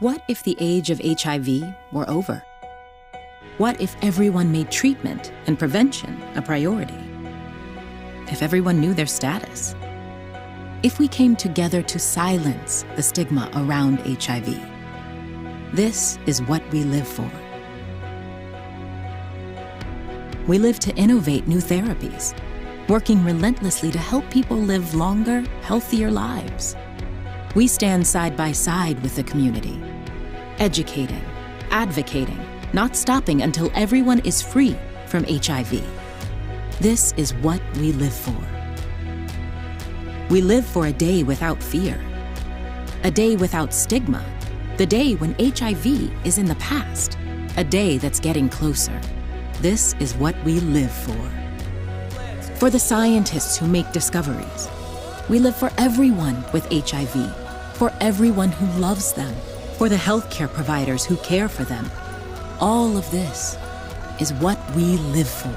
What if the age of HIV were over? What if everyone made treatment and prevention a priority? If everyone knew their status? If we came together to silence the stigma around HIV? This is what we live for. We live to innovate new therapies, working relentlessly to help people live longer, healthier lives. We stand side by side with the community, educating, advocating, not stopping until everyone is free from HIV. This is what we live for. We live for a day without fear, a day without stigma, the day when HIV is in the past, a day that's getting closer. This is what we live for. For the scientists who make discoveries. We live for everyone with HIV, for everyone who loves them, for the healthcare providers who care for them. All of this is what we live for.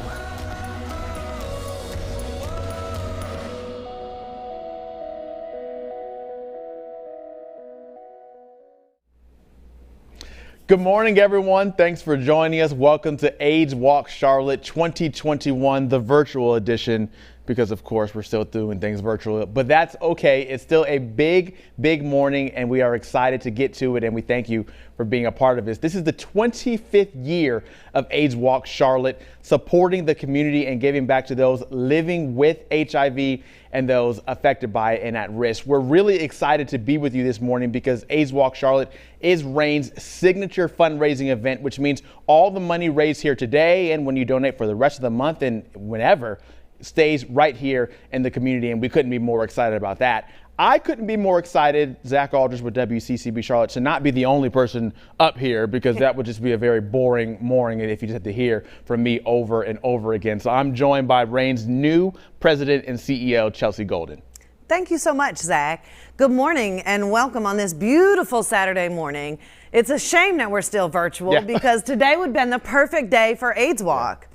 Good morning, everyone. Thanks for joining us. Welcome to AIDS Walk Charlotte 2021, the virtual edition, because of course we're still doing things virtual, but that's okay. It's still a big, big morning, and we are excited to get to it, and we thank you for being a part of this. This is the 25th year of AIDS Walk Charlotte, supporting the community and giving back to those living with HIV and those affected by it and at risk. We're really excited to be with you this morning because AIDS Walk Charlotte is RAIN's signature fundraising event, which means all the money raised here today and when you donate for the rest of the month and whenever stays right here in the community, and we couldn't be more excited about that. I couldn't be more excited, Zach Aldridge with WCCB Charlotte, to not be the only person up here, because that would just be a very boring morning if you just had to hear from me over and over again. So I'm joined by RAIN's new president and CEO, Chelsea Golden. Thank you so much, Zach. Good morning and welcome on this beautiful Saturday morning. It's a shame that we're still virtual because today would have been the perfect day for AIDS Walk.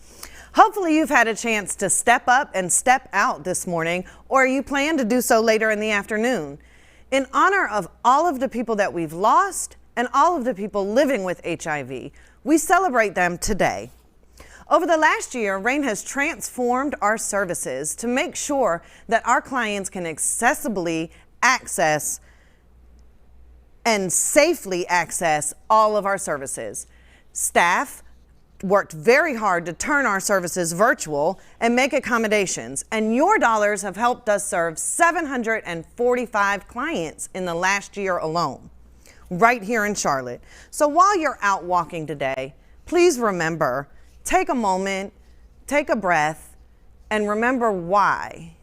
Hopefully you've had a chance to step up and step out this morning, or you plan to do so later in the afternoon. In honor of all of the people that we've lost and all of the people living with HIV, we celebrate them today. Over the last year, RAIN has transformed our services to make sure that our clients can accessibly access and safely access all of our services. Staff worked very hard to turn our services virtual and make accommodations, and your dollars have helped us serve 745 clients in the last year alone, right here in Charlotte. So while you're out walking today, please remember, take a moment, take a breath, and remember why.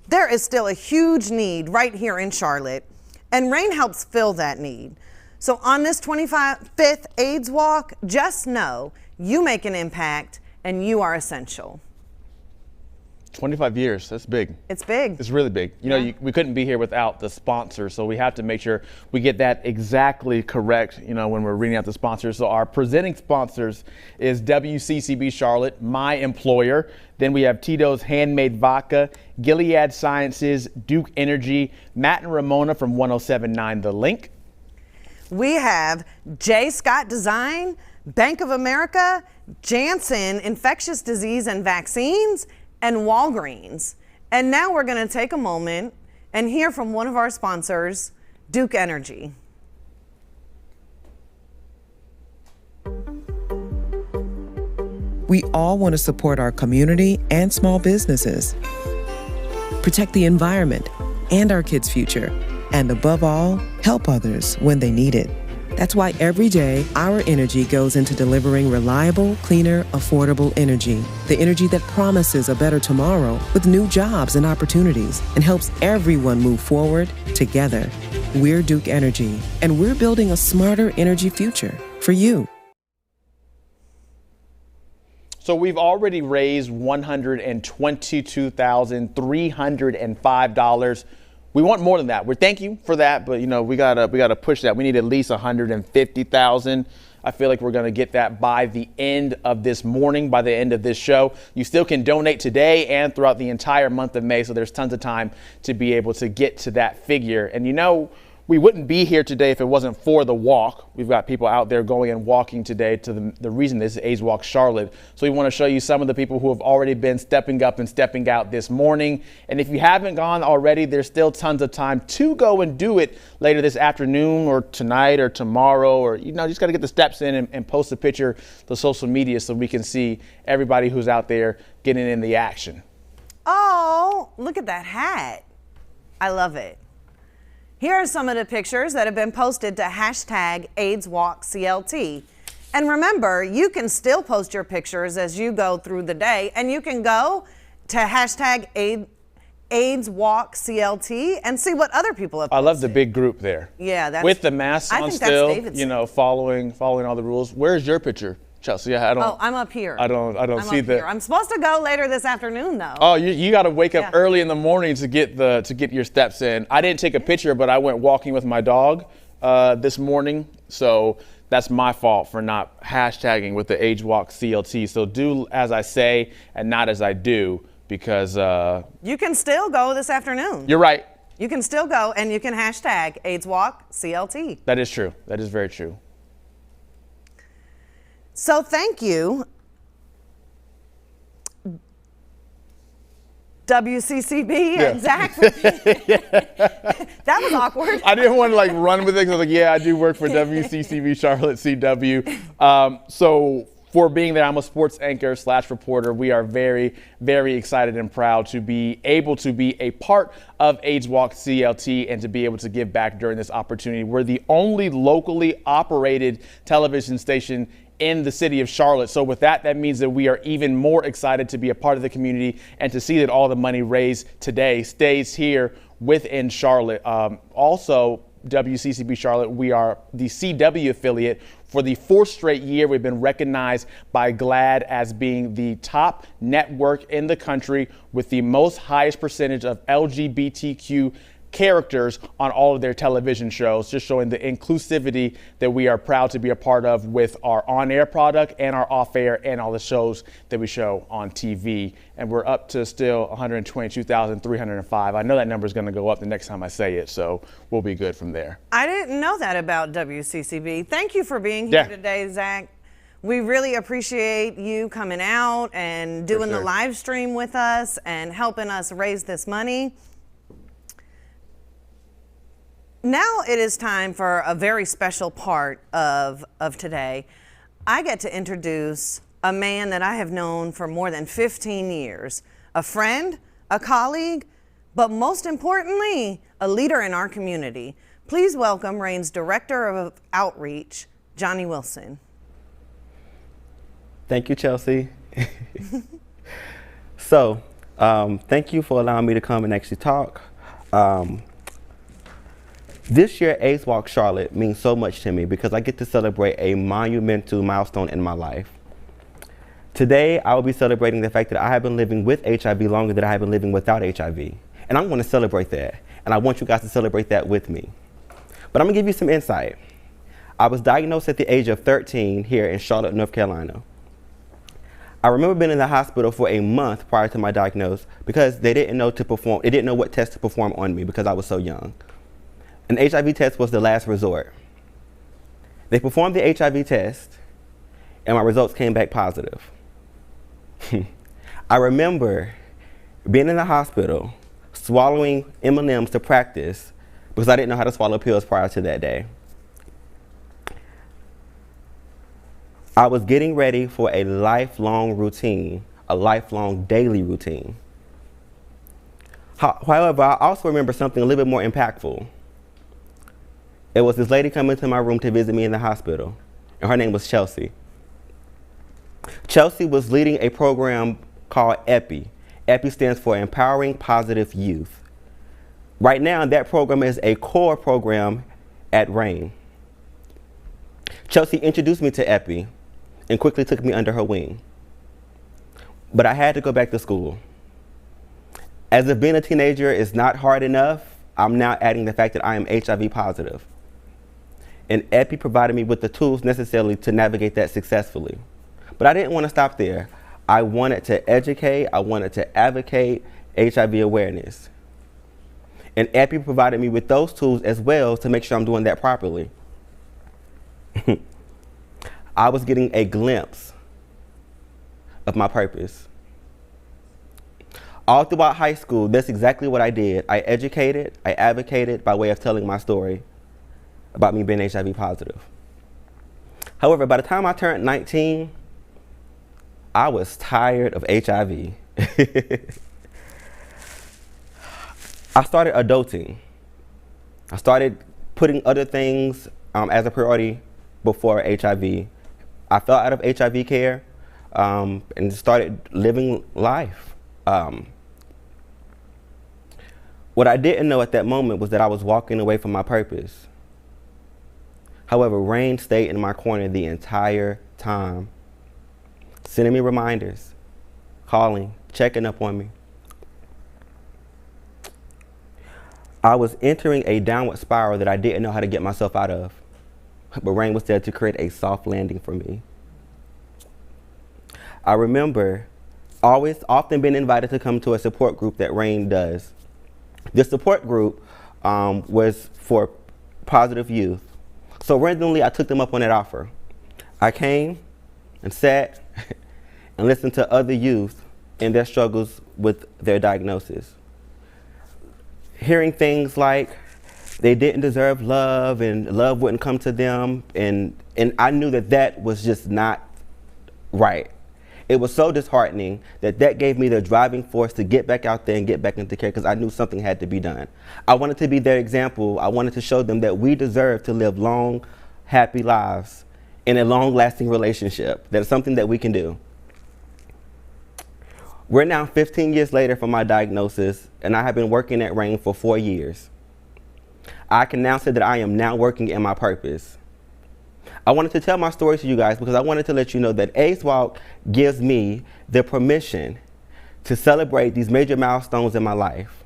There is still a huge need right here in Charlotte, and RAIN helps fill that need. So on this 25th AIDS Walk, just know you make an impact and you are essential. 25 years, that's big. It's big. It's really big. You know, we couldn't be here without the sponsors, so we have to make sure we get that exactly correct, you know, when we're reading out the sponsors. So our presenting sponsors is WCCB Charlotte, my employer. Then we have Tito's Handmade Vodka, Gilead Sciences, Duke Energy, Matt and Ramona from 107.9 The Link. We have J. Scott Design, Bank of America, Janssen Infectious Disease and Vaccines, and Walgreens. And now we're going to take a moment and hear from one of our sponsors, Duke Energy. We all want to support our community and small businesses, protect the environment and our kids' future, and above all, help others when they need it. That's why every day, our energy goes into delivering reliable, cleaner, affordable energy. The energy that promises a better tomorrow with new jobs and opportunities and helps everyone move forward together. We're Duke Energy, and we're building a smarter energy future for you. So we've already raised $122,305. We want more than that. We thank you for that, but you know, we gotta push that. We need at least 150,000. I feel like we're gonna get that by the end of this morning, by the end of this show. You still can donate today and throughout the entire month of May, so there's tons of time to be able to get to that figure. And you know, we wouldn't be here today if it wasn't for the walk. We've got people out there going and walking today to the reason this is AIDS Walk Charlotte. So we want to show you some of the people who have already been stepping up and stepping out this morning. And if you haven't gone already, there's still tons of time to go and do it later this afternoon or tonight or tomorrow, or, you know, just got to get the steps in and post a picture to social media so we can see everybody who's out there getting in the action. Oh, look at that hat. I love it. Here are some of the pictures that have been posted to hashtag AIDSWalkCLT. And remember, you can still post your pictures as you go through the day, and you can go to hashtag AIDSWalkCLT and see what other people have posted. I love the big group there. Yeah, that's, with the masks on still, you know, following all the rules. Where's your picture, Chelsea? Oh, I'm up here. I don't see that. I'm supposed to go later this afternoon, though. Oh, you got to wake up early in the morning to get your steps in. I didn't take a picture, but I went walking with my dog this morning, so that's my fault for not hashtagging with the AIDSWalkCLT. So do as I say and not as I do, because you can still go this afternoon. You're right. You can still go and you can hashtag AIDSWalkCLT. That is true. That is very true. So thank you, WCCB and Zach. That was awkward. I didn't want to like run with it. I was like, yeah, I do work for WCCB Charlotte CW. So for being there, I'm a sports anchor / reporter. We are very, very excited and proud to be able to be a part of AIDS Walk CLT and to be able to give back during this opportunity. We're the only locally operated television station in the city of Charlotte. So with that, that means that we are even more excited to be a part of the community and to see that all the money raised today stays here within Charlotte. Also, WCCB Charlotte, we are the CW affiliate. For the 4th straight year, we've been recognized by GLAAD as being the top network in the country with the most highest percentage of LGBTQ characters on all of their television shows, just showing the inclusivity that we are proud to be a part of with our on-air product and our off-air and all the shows that we show on TV. And we're up to still 122,305. I know that number is going to go up the next time I say it, so we'll be good from there. I didn't know that about WCCB. Thank you for being here today, Zach. We really appreciate you coming out and doing the live stream with us and helping us raise this money. Now it is time for a very special part of today. I get to introduce a man that I have known for more than 15 years, a friend, a colleague, but most importantly, a leader in our community. Please welcome Reign's Director of Outreach, Johnny Wilson. Thank you, Chelsea. So, thank you for allowing me to come and actually talk. This year, AIDS Walk Charlotte means so much to me because I get to celebrate a monumental milestone in my life. Today, I will be celebrating the fact that I have been living with HIV longer than I have been living without HIV. And I'm going to celebrate that. And I want you guys to celebrate that with me. But I'm going to give you some insight. I was diagnosed at the age of 13 here in Charlotte, North Carolina. I remember being in the hospital for a month prior to my diagnosis because they didn't know what test to perform on me because I was so young. An HIV test was the last resort. They performed the HIV test, and my results came back positive. I remember being in the hospital, swallowing M&Ms to practice because I didn't know how to swallow pills prior to that day. I was getting ready for a lifelong routine, a lifelong daily routine. However, I also remember something a little bit more impactful. It was this lady coming to my room to visit me in the hospital, and her name was Chelsea. Chelsea was leading a program called EPI. EPI stands for Empowering Positive Youth. Right now, that program is a core program at Reign. Chelsea introduced me to EPI and quickly took me under her wing. But I had to go back to school. As if being a teenager is not hard enough, I'm now adding the fact that I am HIV positive. And EPI provided me with the tools necessary to navigate that successfully. But I didn't want to stop there. I wanted to educate, I wanted to advocate HIV awareness. And Epi provided me with those tools as well to make sure I'm doing that properly. I was getting a glimpse of my purpose. All throughout high school, that's exactly what I did. I educated, I advocated by way of telling my story about me being HIV positive. However, by the time I turned 19, I was tired of HIV. I started adulting. I started putting other things as a priority before HIV. I fell out of HIV care and started living life. What I didn't know at that moment was that I was walking away from my purpose. However, Rain stayed in my corner the entire time, sending me reminders, calling, checking up on me. I was entering a downward spiral that I didn't know how to get myself out of, but Rain was there to create a soft landing for me. I remember often being invited to come to a support group that Rain does. This support group was for positive youth. So randomly, I took them up on that offer. I came and sat and listened to other youth in their struggles with their diagnosis. Hearing things like they didn't deserve love and love wouldn't come to them, and I knew that that was just not right. It was so disheartening that gave me the driving force to get back out there and get back into care, because I knew something had to be done. I wanted to be their example. I wanted to show them that we deserve to live long, happy lives in a long-lasting relationship. That is something that we can do. We're now 15 years later from my diagnosis, and I have been working at Rain for 4 years. I can now say that I am now working in my purpose. I wanted to tell my story to you guys because I wanted to let you know that AIDS Walk gives me the permission to celebrate these major milestones in my life.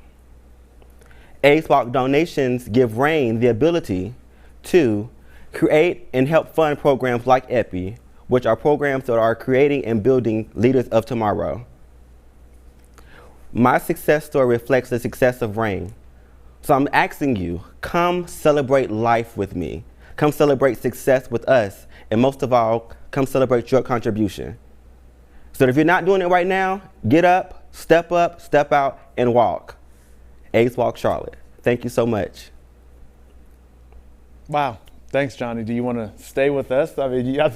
AIDS Walk donations give Rain the ability to create and help fund programs like Epi, which are programs that are creating and building leaders of tomorrow. My success story reflects the success of Rain. So I'm asking you, come celebrate life with me. Come celebrate success with us. And most of all, come celebrate your contribution. So if you're not doing it right now, get up, step out, and walk. AIDS Walk Charlotte. Thank you so much. Wow. Thanks, Johnny. Do you want to stay with us? I mean, I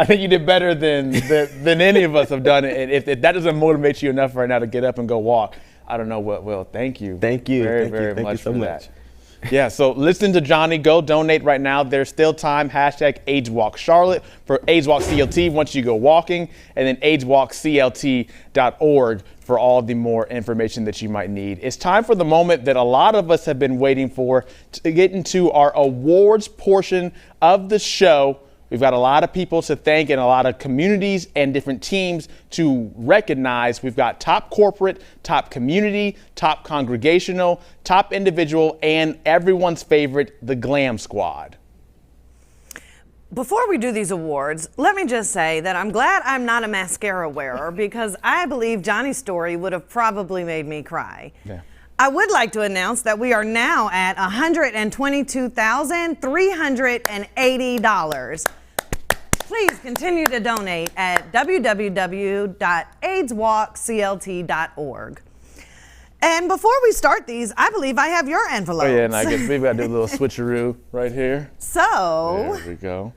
think you did better than any of us have done it. And if that doesn't motivate you enough right now to get up and go walk, I don't know what will. Thank you. Thank you. Very much for that. Yeah, so listen to Johnny. Go donate right now. There's still time. Hashtag AIDS Walk Charlotte for AIDS Walk CLT once you go walking, and then AIDSWalkCLT.org for all the more information that you might need. It's time for the moment that a lot of us have been waiting for, to get into our awards portion of the show. We've got a lot of people to thank and a lot of communities and different teams to recognize. We've got top corporate, top community, top congregational, top individual, and everyone's favorite, the Glam Squad. Before we do these awards, let me just say that I'm glad I'm not a mascara wearer, because I believe Johnny's story would have probably made me cry. Yeah. I would like to announce that we are now at $122,380. Please continue to donate at www.aidswalkclt.org. And before we start these, I believe I have your envelopes. Oh yeah, and I guess maybe I do a little switcheroo right here. So, there we go.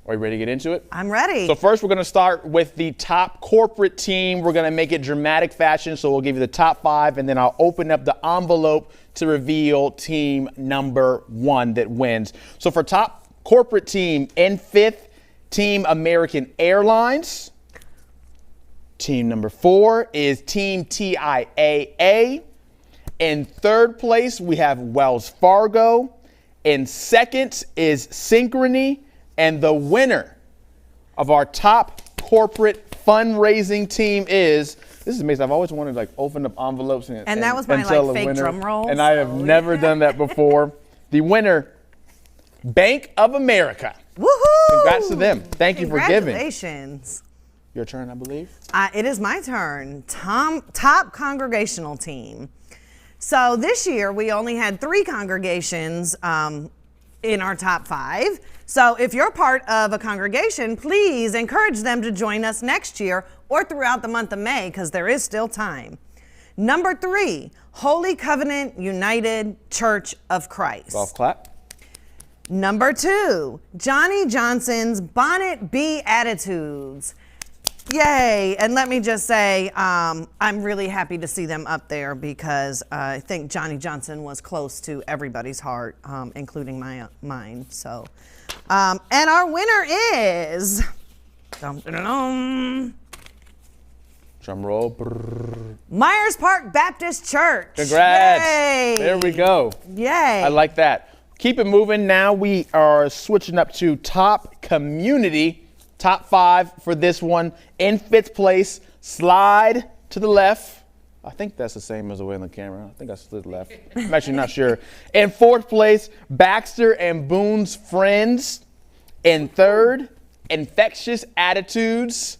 Are you ready to get into it? I'm ready. So first we're going to start with the top corporate team. We're going to make it dramatic fashion, so we'll give you the top 5, and then I'll open up the envelope to reveal team number 1 that wins. So for top corporate team, in 5th, Team American Airlines. Team number 4 is Team TIAA. In 3rd place, we have Wells Fargo. In 2nd is Synchrony. And the winner of our top corporate fundraising team is, this is amazing. I've always wanted to open up envelopes and that was my fake drum roll. And I have never done that before. The winner, Bank of America. Woohoo! Congrats to them. Thank you for giving. Congratulations. Your turn, I believe. It is my turn. Top congregational team. So this year we only had 3 congregations in our top 5. So if you're part of a congregation, please encourage them to join us next year or throughout the month of May, because there is still time. Number 3, Holy Covenant United Church of Christ. Golf clap. Number 2, Johnny Johnson's Bonnet Bee Attitudes. Yay. And let me just say, I'm really happy to see them up there, because I think Johnny Johnson was close to everybody's heart, including mine. So, and our winner is, drum roll. Brrr. Myers Park Baptist Church. Congrats. Yay. There we go. Yay. I like that. Keep it moving. Now we are switching up to top community. Top 5 for this one. In 5th place, slide to the left. I think that's the same as the way on the camera. I think I slid left. I'm actually not sure. In 4th place, Baxter and Boone's Friends. In 3rd, Infectious Attitudes.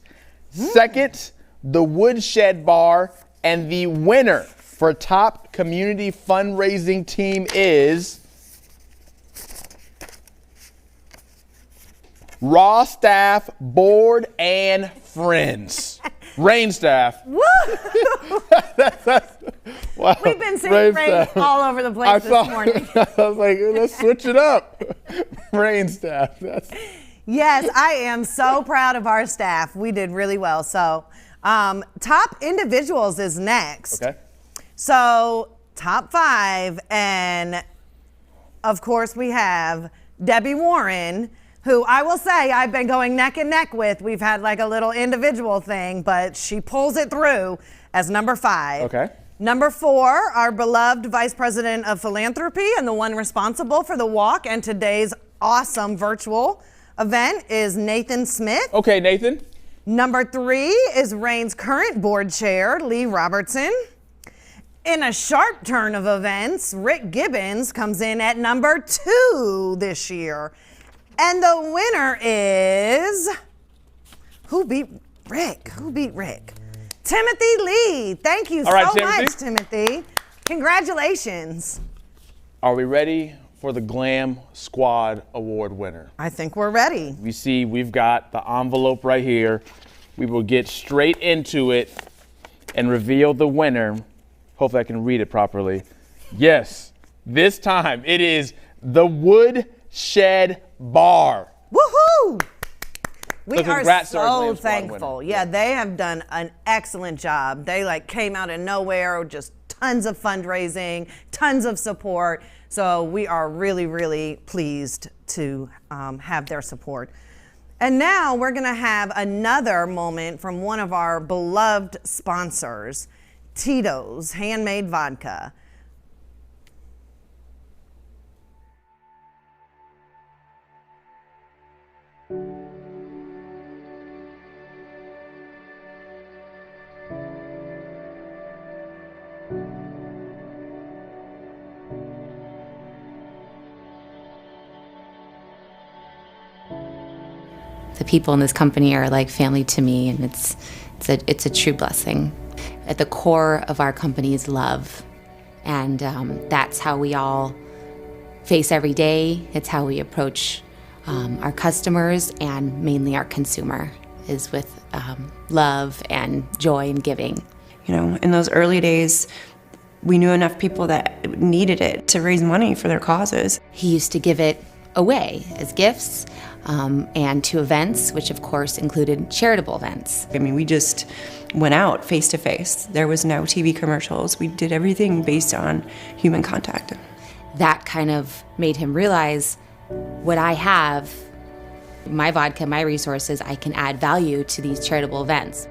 2nd, the Woodshed Bar. And the winner for top community fundraising team is Raw Staff Board and Friends. Rain Staff. Woo! Wow. We've been seeing rain all over the place this morning. I was like, let's switch it up. Rain Staff. Yes, I am so proud of our staff. We did really well. So, top individuals is next. Okay. So, top 5, and of course we have Debbie Warren, who I will say I've been going neck and neck with. We've had like a little individual thing, but she pulls it through as number 5. Okay. Number 4, our beloved Vice President of Philanthropy and the one responsible for the walk and today's awesome virtual event is Nathan Smith. Okay, Nathan. Number 3 is Reign's current board chair, Lee Robertson. In a sharp turn of events, Rick Gibbons comes in at number 2 this year. And the winner is, who beat Rick? Timothy Lee. Thank you so much, Timothy. Congratulations. Are we ready for the Glam Squad Award winner? I think we're ready. You see, we've got the envelope right here. We will get straight into it and reveal the winner. Hopefully I can read it properly. Yes, this time it is the Woodshed Bar. Woohoo! We So are congrats to our so Glam Squad thankful. winner. Yeah, they have done an excellent job. They came out of nowhere, just tons of fundraising, tons of support. So we are really, really pleased to have their support. And now we're gonna have another moment from one of our beloved sponsors, Tito's Handmade Vodka. The people in this company are like family to me, and it's a true blessing. At the core of our company is love, and that's how we all face every day. It's how we approach our customers and mainly our consumer, is with love and joy and giving. You know, in those early days, we knew enough people that needed it to raise money for their causes. He used to give it away as gifts and to events, which of course included charitable events. I mean, we just went out face to face. There was no TV commercials. We did everything based on human contact. That kind of made him realize what I have, my vodka, my resources, I can add value to these charitable events.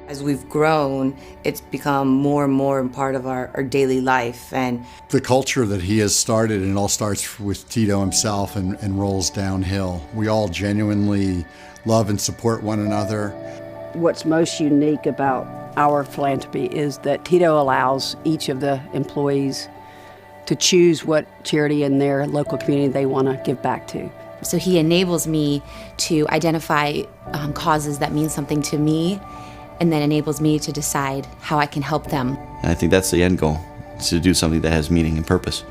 As we've grown, it's become more and more part of our daily life. And the culture that he has started, and it all starts with Tito himself and rolls downhill. We all genuinely love and support one another. What's most unique about our philanthropy is that Tito allows each of the employees to choose what charity in their local community they want to give back to. So he enables me to identify causes that mean something to me and then enables me to decide how I can help them. And I think that's the end goal, is to do something that has meaning and purpose.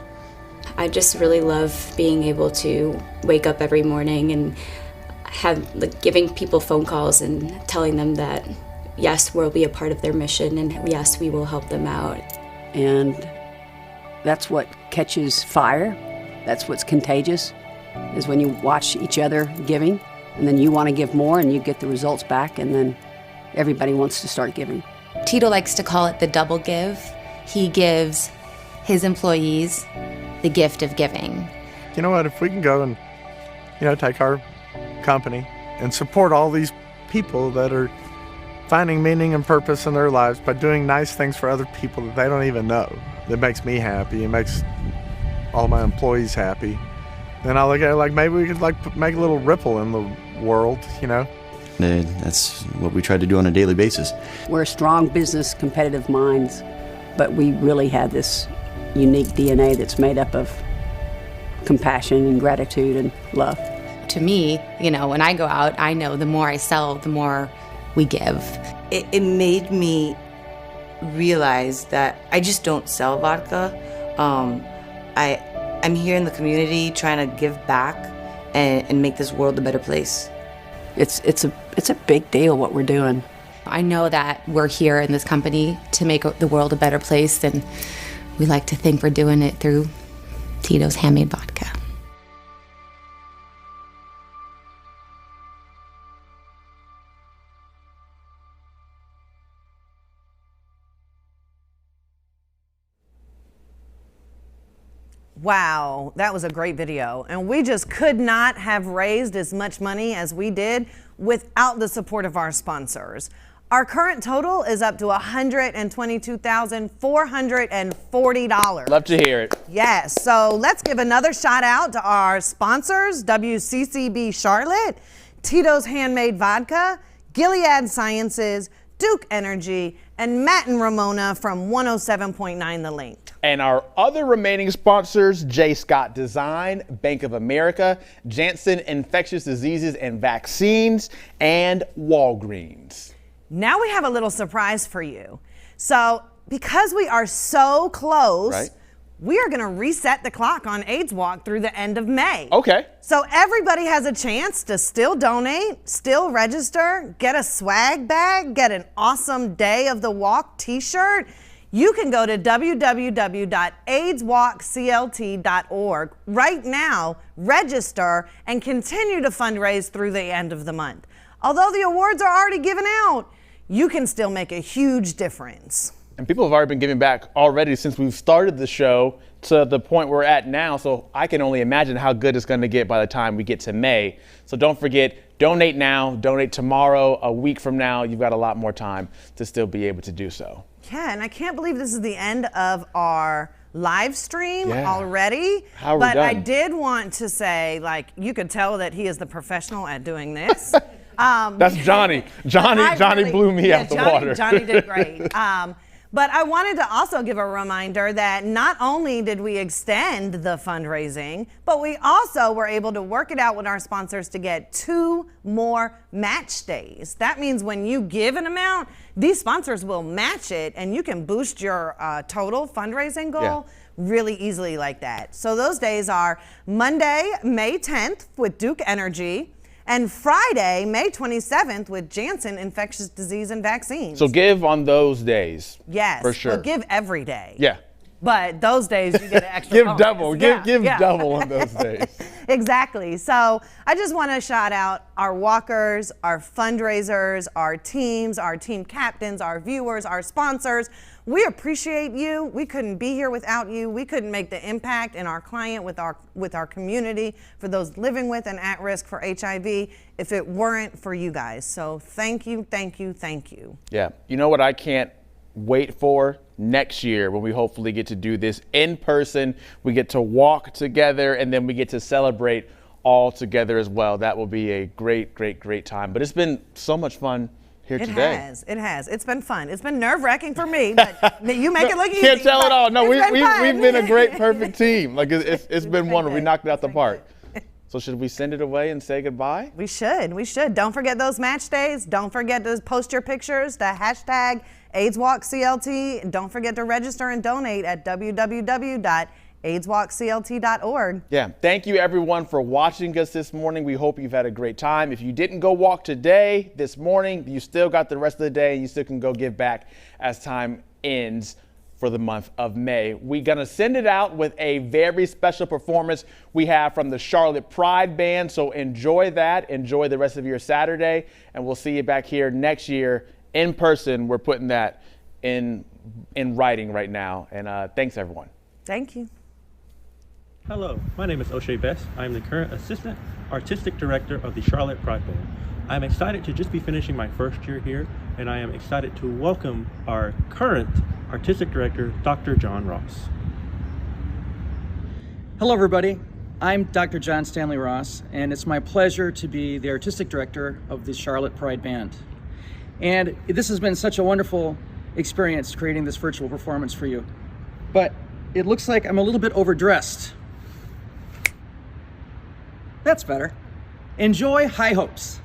I just really love being able to wake up every morning and giving people phone calls and telling them that yes, we'll be a part of their mission, and yes, we will help them out. And that's what catches fire. That's what's contagious, is when you watch each other giving, and then you want to give more, and you get the results back, and then everybody wants to start giving. Tito likes to call it the double give. He gives his employees the gift of giving. You know what, if we can go and, take our company and support all these people that are finding meaning and purpose in their lives by doing nice things for other people that they don't even know, that makes me happy, it makes all my employees happy, then I look at it like maybe we could make a little ripple in the world, That's what we try to do on a daily basis. We're strong business, competitive minds, but we really have this unique DNA that's made up of compassion and gratitude and love. To me, when I go out, I know the more I sell, the more we give. It made me realize that I just don't sell vodka. I'm here in the community trying to give back and make this world a better place. It's a big deal what we're doing. I know that we're here in this company to make the world a better place, and we like to think we're doing it through Tito's handmade vodka. Wow, that was a great video. And we just could not have raised as much money as we did without the support of our sponsors. Our current total is up to $122,440. Love to hear it. Yes, so let's give another shout out to our sponsors, WCCB Charlotte, Tito's Handmade Vodka, Gilead Sciences, Duke Energy, and Matt and Ramona from 107.9 The Link. And our other remaining sponsors, J. Scott Design, Bank of America, Janssen Infectious Diseases and Vaccines, and Walgreens. Now we have a little surprise for you. So because we are so close, right, we are gonna reset the clock on AIDS Walk through the end of May. Okay. So everybody has a chance to still donate, still register, get a swag bag, get an awesome Day of the Walk t-shirt. You can go to www.aidswalkclt.org right now, register, and continue to fundraise through the end of the month. Although the awards are already given out, you can still make a huge difference. And people have already been giving back already since we've started the show to the point we're at now. So I can only imagine how good it's going to get by the time we get to May. So don't forget, donate now, donate tomorrow, a week from now. You've got a lot more time to still be able to do so. Yeah, and I can't believe this is the end of our live stream already. How are we but done? I did want to say, you could tell that he is the professional at doing this. That's Johnny. Johnny blew me out the water. Johnny did great. But I wanted to also give a reminder that not only did we extend the fundraising, but we also were able to work it out with our sponsors to get 2 more match days. That means when you give an amount, these sponsors will match it, and you can boost your total fundraising goal really easily like that. So those days are Monday, May 10th with Duke Energy, and Friday, May 27th with Janssen Infectious Disease and Vaccines. So give on those days. Yes. For sure. Well, give every day. Yeah. But those days you get an extra Give bonus. double. Give double on those days. Exactly. So I just want to shout out our walkers, our fundraisers, our teams, our team captains, our viewers, our sponsors. We appreciate you. We couldn't be here without you. We couldn't make the impact in our client with our community for those living with and at risk for HIV if it weren't for you guys. So thank you, thank you, thank you. Yeah. You know what I can't wait for? Next year, when we hopefully get to do this in person, we get to walk together, and then we get to celebrate all together as well. That will be a great, great, great time. But it's been so much fun here today. It has. It's been fun. It's been nerve-wracking for me, but you make it look easy. Can't tell it all. No, we've been been a great, perfect team. Like it's been wonderful. We knocked it out the park. So should we send it away and say goodbye? We should. We should. Don't forget those match days. Don't forget to post your pictures to hashtag AIDSWalkCLT. Don't forget to register and donate at www.aidswalkclt.org. Yeah, thank you everyone for watching us this morning. We hope you've had a great time. If you didn't go walk today, this morning, you still got the rest of the day and you still can go give back as time ends for the month of May. We're gonna send it out with a very special performance we have from the Charlotte Pride Band. So enjoy that, enjoy the rest of your Saturday, and we'll see you back here next year in person. We're putting that in writing right now. And thanks everyone. Thank you. Hello, my name is O'Shea Best. I am the current Assistant Artistic Director of the Charlotte Pride Band. I am excited to just be finishing my first year here, and I am excited to welcome our current Artistic Director, Dr. John Ross. Hello everybody, I'm Dr. John Stanley Ross, and it's my pleasure to be the Artistic Director of the Charlotte Pride Band. And this has been such a wonderful experience creating this virtual performance for you. But it looks like I'm a little bit overdressed. That's better. Enjoy High Hopes.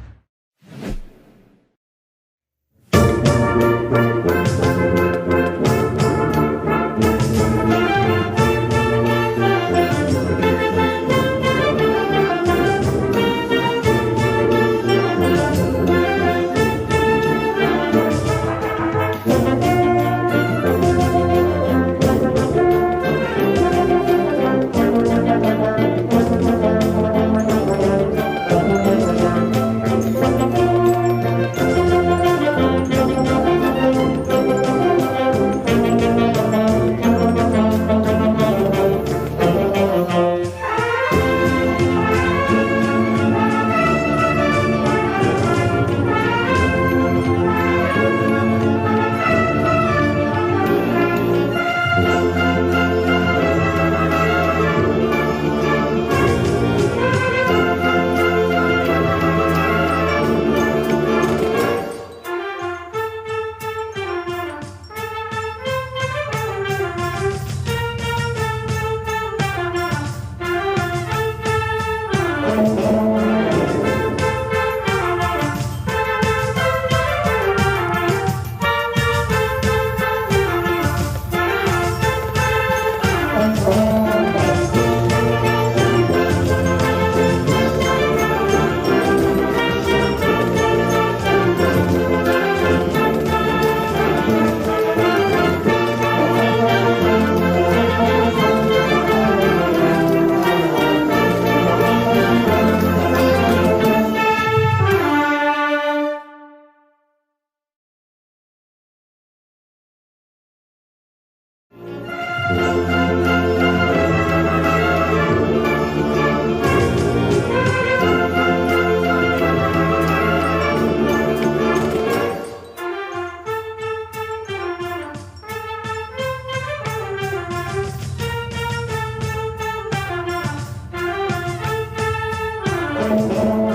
Thank you.